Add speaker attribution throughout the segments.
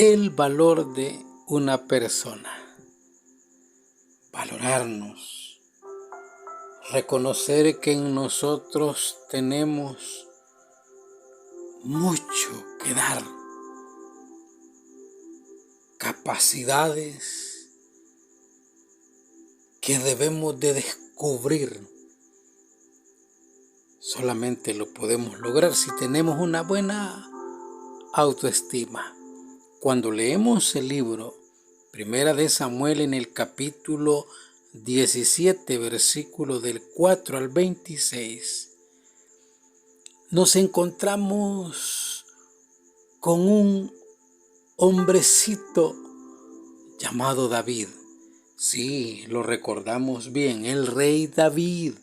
Speaker 1: el valor de una persona. Valorarnos, reconocer que en nosotros tenemos mucho que dar, capacidades que debemos de descubrir. Solamente lo podemos lograr si tenemos una buena autoestima. Cuando leemos el libro Primera de Samuel en el capítulo 17, versículo del 4 al 26, nos encontramos con un hombrecito llamado David. Sí, lo recordamos bien, el rey David.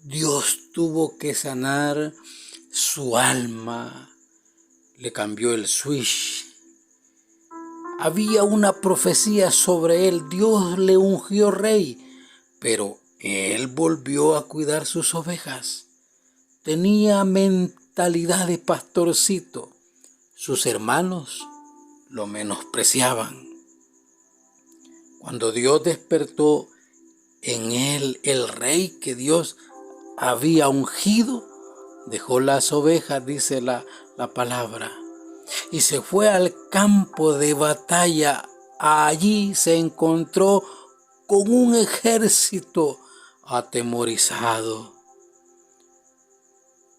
Speaker 1: Dios tuvo que sanar su alma, le cambió el switch. Había una profecía sobre él, Dios le ungió rey, pero él volvió a cuidar sus ovejas. Tenía mentalidad de pastorcito. Sus hermanos lo menospreciaban. Cuando Dios despertó en él el rey que Dios había ungido, dejó las ovejas, dice la palabra, y se fue al campo de batalla. Allí se encontró con un ejército atemorizado,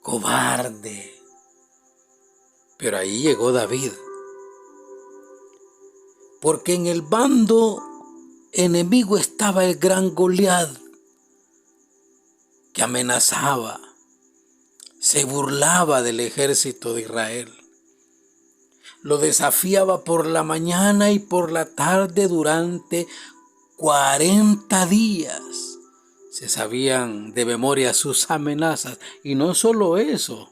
Speaker 1: cobarde. Pero ahí llegó David, porque en el bando enemigo estaba el gran Goliat, que amenazaba, se burlaba del ejército de Israel. Lo desafiaba por la mañana y por la tarde durante 40 días. Se sabían de memoria sus amenazas. Y no solo eso.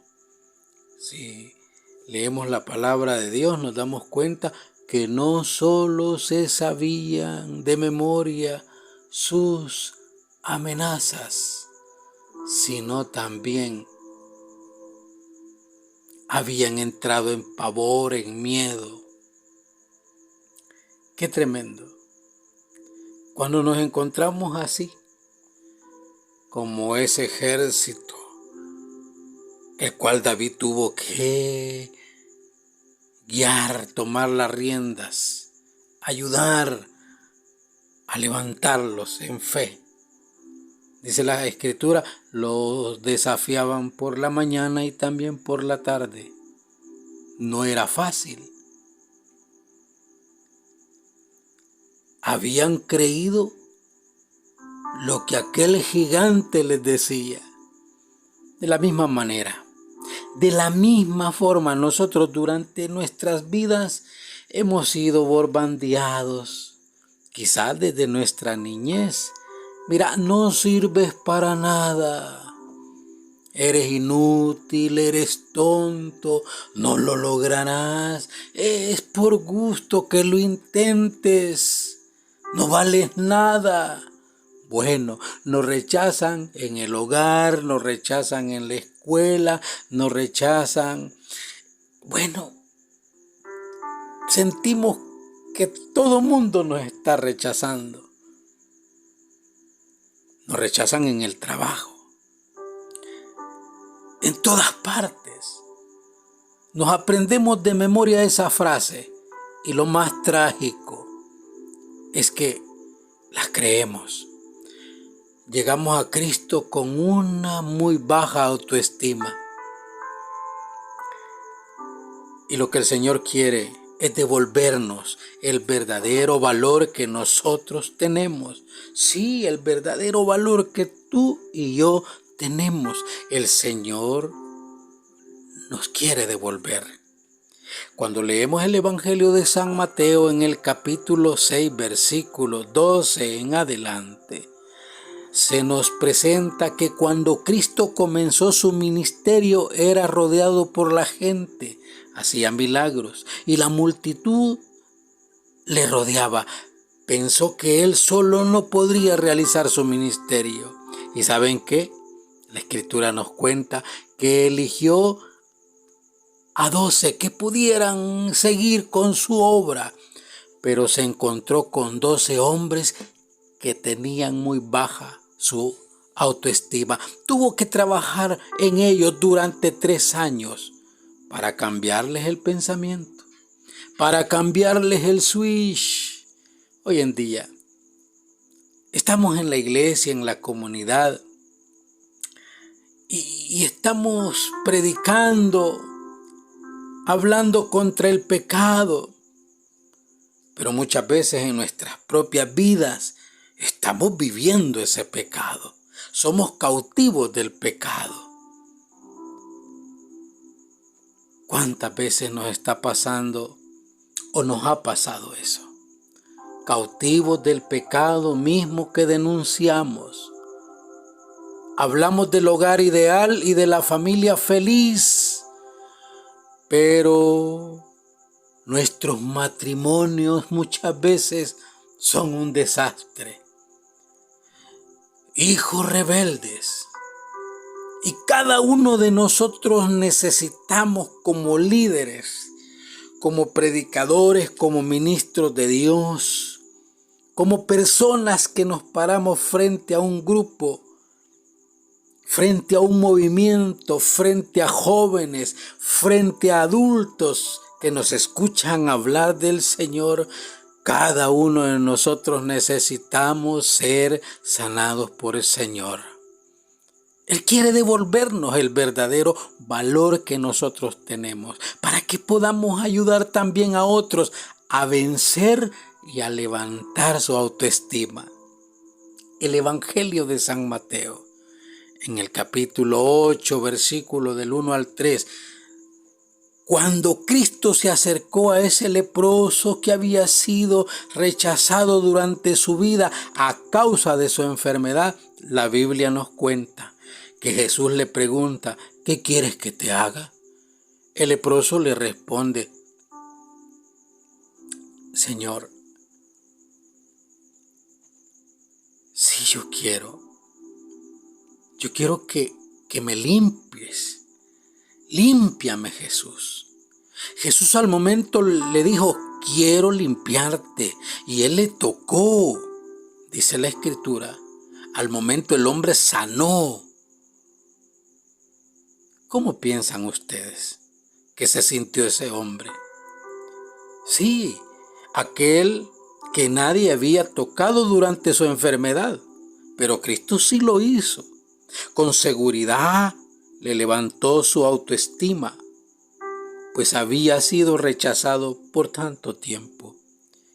Speaker 1: Si leemos la palabra de Dios, nos damos cuenta que no solo se sabían de memoria sus amenazas, sino también habían entrado en pavor, en miedo. ¡Qué tremendo! Cuando nos encontramos así, como ese ejército, el cual David tuvo que guiar, tomar las riendas, ayudar a levantarlos en fe. Dice la Escritura, los desafiaban por la mañana y también por la tarde. No era fácil. Habían creído lo que aquel gigante les decía. De la misma manera, de la misma forma, nosotros durante nuestras vidas hemos sido bombardeados, quizás desde nuestra niñez. Mira, no sirves para nada, eres inútil, eres tonto, no lo lograrás, es por gusto que lo intentes, no vales nada. Bueno, nos rechazan en el hogar, nos rechazan en la escuela, nos rechazan. Bueno, sentimos que todo mundo nos está rechazando. Nos rechazan en el trabajo, en todas partes. Nos aprendemos de memoria esa frase y lo más trágico es que las creemos. Llegamos a Cristo con una muy baja autoestima. Y lo que el Señor quiere es devolvernos el verdadero valor que nosotros tenemos. Sí, el verdadero valor que tú y yo tenemos. El Señor nos quiere devolver. Cuando leemos el Evangelio de San Mateo en el capítulo 6, versículo 12 en adelante, se nos presenta que cuando Cristo comenzó su ministerio era rodeado por la gente, hacía milagros y la multitud le rodeaba. Pensó que él solo no podría realizar su ministerio. ¿Y saben qué? La Escritura nos cuenta que eligió a 12 que pudieran seguir con su obra, pero se encontró con 12 hombres que tenían muy baja su autoestima. Tuvo que trabajar en ellos durante 3 años para cambiarles el pensamiento, para cambiarles el switch. Hoy en día estamos en la iglesia, en la comunidad, y estamos predicando, hablando contra el pecado, pero muchas veces en nuestras propias vidas estamos viviendo ese pecado. Somos cautivos del pecado. ¿Cuántas veces nos está pasando o nos ha pasado eso? Cautivos del pecado mismo que denunciamos. Hablamos del hogar ideal y de la familia feliz, pero nuestros matrimonios muchas veces son un desastre. Hijos rebeldes. Y cada uno de nosotros necesitamos como líderes, como predicadores, como ministros de Dios, como personas que nos paramos frente a un grupo, frente a un movimiento, frente a jóvenes, frente a adultos que nos escuchan hablar del Señor. Cada uno de nosotros necesitamos ser sanados por el Señor. Él quiere devolvernos el verdadero valor que nosotros tenemos para que podamos ayudar también a otros a vencer y a levantar su autoestima. El Evangelio de San Mateo, en el capítulo 8, versículo del 1 al 3, cuando Cristo se acercó a ese leproso que había sido rechazado durante su vida a causa de su enfermedad, la Biblia nos cuenta que Jesús le pregunta, ¿qué quieres que te haga? El leproso le responde, Señor, sí, yo quiero que me limpies. Límpiame, Jesús. Jesús al momento le dijo, quiero limpiarte. Y él le tocó, dice la Escritura. Al momento el hombre sanó. ¿Cómo piensan ustedes que se sintió ese hombre? Sí, aquel que nadie había tocado durante su enfermedad, pero Cristo sí lo hizo. Con seguridad le levantó su autoestima, pues había sido rechazado por tanto tiempo.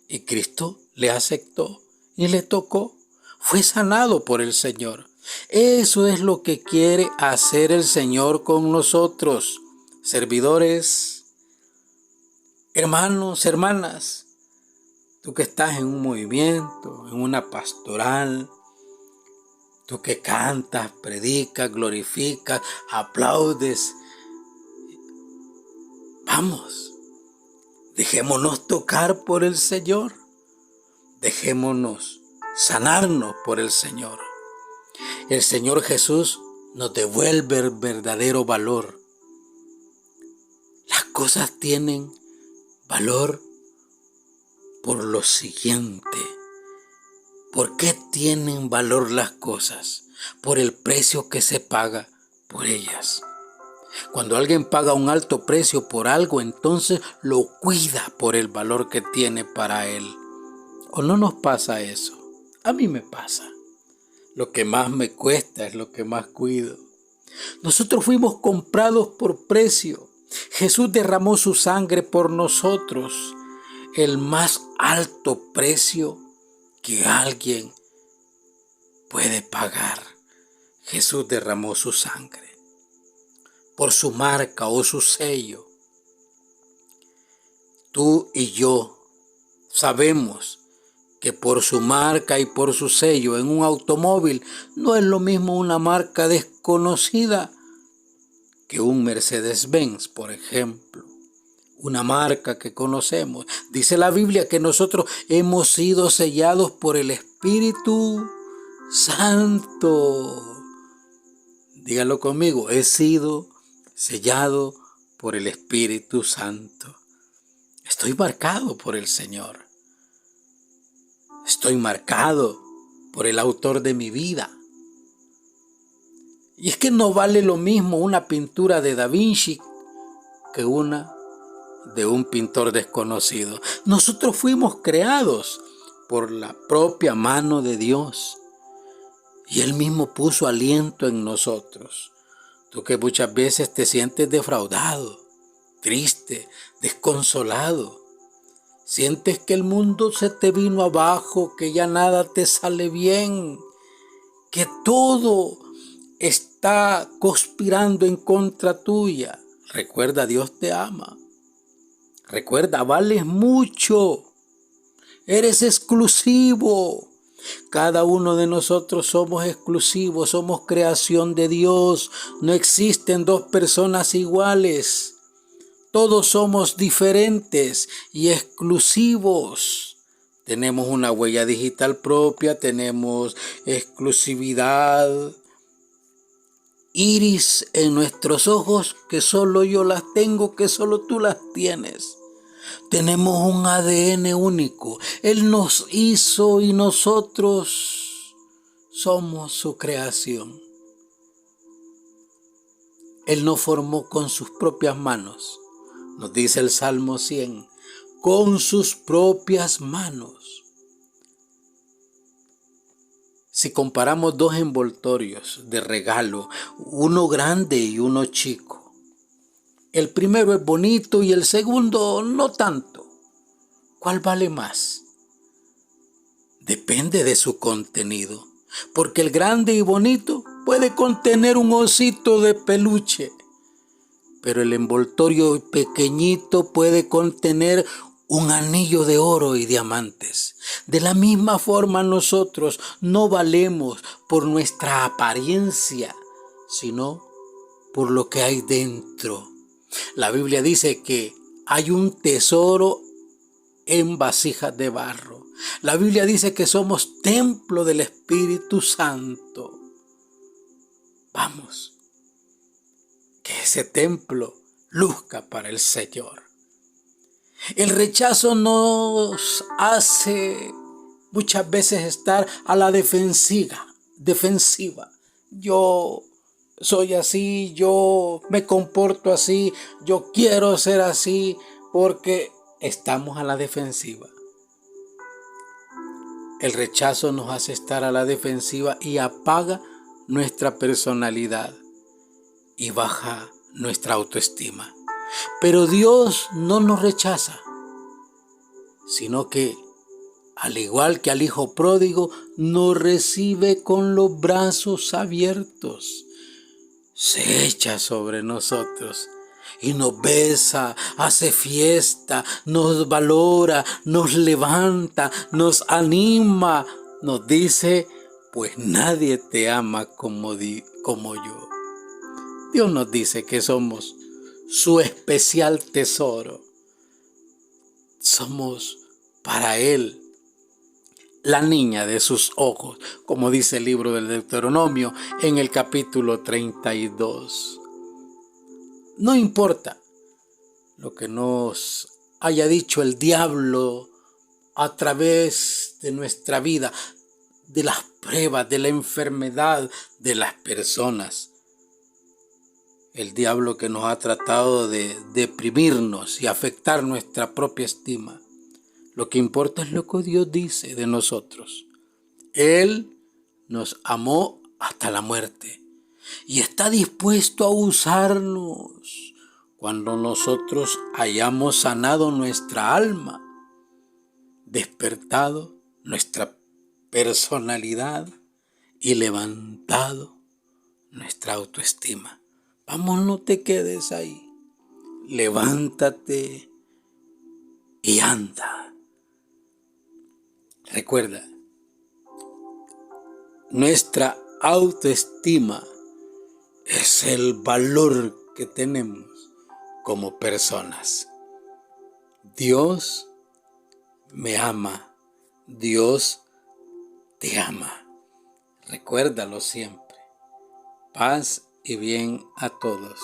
Speaker 1: Y Cristo le aceptó y le tocó. Fue sanado por el Señor. Eso es lo que quiere hacer el Señor con nosotros, servidores, hermanos, hermanas. Tú que estás en un movimiento, en una pastoral, tú que cantas, predicas, glorificas, aplaudes. Vamos, dejémonos tocar por el Señor. Dejémonos sanarnos por el Señor. El Señor Jesús nos devuelve el verdadero valor. Las cosas tienen valor por lo siguiente. ¿Por qué tienen valor las cosas? Por el precio que se paga por ellas. Cuando alguien paga un alto precio por algo, entonces lo cuida por el valor que tiene para él. ¿O no nos pasa eso? A mí me pasa. Lo que más me cuesta es lo que más cuido. Nosotros fuimos comprados por precio. Jesús derramó su sangre por nosotros. El más alto precio que alguien puede pagar. Jesús derramó su sangre por su marca o su sello. Tú y yo sabemos que por su marca y por su sello en un automóvil no es lo mismo una marca desconocida que un Mercedes-Benz, por ejemplo. Una marca que conocemos. Dice la Biblia que nosotros hemos sido sellados por el Espíritu Santo. Dígalo conmigo, he sido sellado por el Espíritu Santo. Estoy marcado por el Señor. Estoy marcado por el autor de mi vida. Y es que no vale lo mismo una pintura de Da Vinci que una de un pintor desconocido. Nosotros fuimos creados por la propia mano de Dios. Y Él mismo puso aliento en nosotros. Tú que muchas veces te sientes defraudado, triste, desconsolado. Sientes que el mundo se te vino abajo, que ya nada te sale bien, que todo está conspirando en contra tuya. Recuerda, Dios te ama. Recuerda, vales mucho. Eres exclusivo. Cada uno de nosotros somos exclusivos, somos creación de Dios. No existen dos personas iguales. Todos somos diferentes y exclusivos. Tenemos una huella digital propia, tenemos exclusividad, iris en nuestros ojos que solo yo las tengo, que solo tú las tienes. Tenemos un ADN único. Él nos hizo y nosotros somos su creación. Él nos formó con sus propias manos. Nos dice el Salmo 100, con sus propias manos. Si comparamos dos envoltorios de regalo, uno grande y uno chico, el primero es bonito y el segundo no tanto. ¿Cuál vale más? Depende de su contenido, porque el grande y bonito puede contener un osito de peluche, pero el envoltorio pequeñito puede contener un anillo de oro y diamantes. De la misma forma nosotros no valemos por nuestra apariencia, sino por lo que hay dentro. La Biblia dice que hay un tesoro en vasijas de barro. La Biblia dice que somos templo del Espíritu Santo. Vamos, que ese templo luzca para el Señor. El rechazo nos hace muchas veces estar a la defensiva. Yo soy así, yo me comporto así, yo quiero ser así, porque estamos a la defensiva. El rechazo nos hace estar a la defensiva y apaga nuestra personalidad y baja nuestra autoestima. Pero Dios no nos rechaza, sino que, al igual que al hijo pródigo, nos recibe con los brazos abiertos. Se echa sobre nosotros y nos besa, hace fiesta, nos valora, nos levanta, nos anima, nos dice, pues nadie te ama como yo. Dios nos dice que somos su especial tesoro. Somos para Él la niña de sus ojos, como dice el libro del Deuteronomio en el capítulo 32. No importa lo que nos haya dicho el diablo a través de nuestra vida, de las pruebas, de la enfermedad de las personas. El diablo que nos ha tratado de deprimirnos y afectar nuestra propia estima. Lo que importa es lo que Dios dice de nosotros. Él nos amó hasta la muerte y está dispuesto a usarnos cuando nosotros hayamos sanado nuestra alma, despertado nuestra personalidad y levantado nuestra autoestima. Vamos, no te quedes ahí. Levántate y anda. Recuerda, nuestra autoestima es el valor que tenemos como personas. Dios me ama. Dios te ama. Recuérdalo siempre. Paz y bien a todos.